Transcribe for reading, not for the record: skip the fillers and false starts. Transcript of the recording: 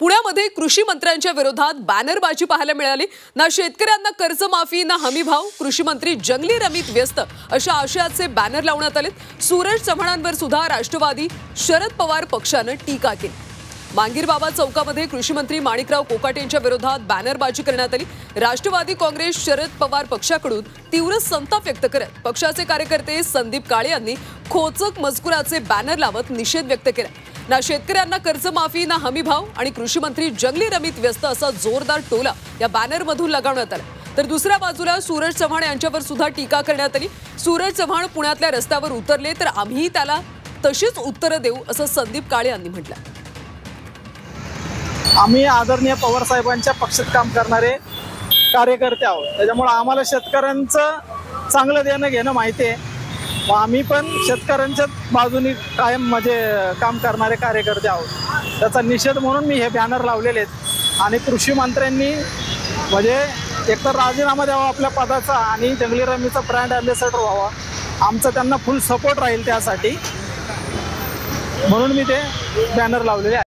पुण्यामध्ये कृषी मंत्र्यांच्या विरोधात बॅनरबाजी पाहायला मिळाली। ना शेतकऱ्यांना कर्जमाफी ना हमीभाव, कृषी मंत्री जंगली रमीत व्यस्त अशा आशयाचे बॅनर लावण्यात आले। सूरज चव्हाणांवर सुद्धा राष्ट्रवादी शरद पवार पक्षाने टीका केली। मांगीरबाबा चौकामध्ये कृषी मंत्री माणिकराव कोकाटे यांच्या विरोधात बॅनरबाजी करण्यात आली। राष्ट्रवादी काँग्रेस शरद पवार पक्षाकडून तीव्र संताप व्यक्त करत पक्षाचे कार्यकर्ते संदीप काळे यांनी खोचक मजकुराचे बॅनर लावत निषेध व्यक्त केला। ना शेतकऱ्यांना कर्जमाफी ना हमीभाव आणि कृषी मंत्री जंगली रमीत व्यस्त असा जोरदार टोला या बॅनरमधून लगावण्यात आला। तर दुसऱ्या बाजूला सूरज चव्हाण यांच्यावर सुद्धा टीका करण्यात आली। सूरज चव्हाण पुण्यातल्या रस्त्यावर उतरले तर आम्ही त्याला तशीच उत्तरं देऊ असं संदीप काळे यांनी म्हटलं। आम्ही आदरणीय पवार साहेबांच्या पक्षात काम करणारे कार्यकर्ते आहोत, त्याच्यामुळे आम्हाला शेतकऱ्यांचं चांगलं देणं घेणं माहिती आहे। आम्ही पण शेतकऱ्यांच्या बाजूने कायम काम करणारे कार्यकर्ते आहोत। त्याचा निषेध म्हणून मी हे बॅनर लावलेले आहेत आणि कृषी मंत्र्यांनी एकतर राजीनामा द्यावा आपल्या पदाचा आणि जंगली रमीचा ब्रँड अँबॅसेडर व्हावा। आमचा त्यांना फुल सपोर्ट राहील त्यासाठी, म्हणून मी ते बॅनर लावलेले आहे।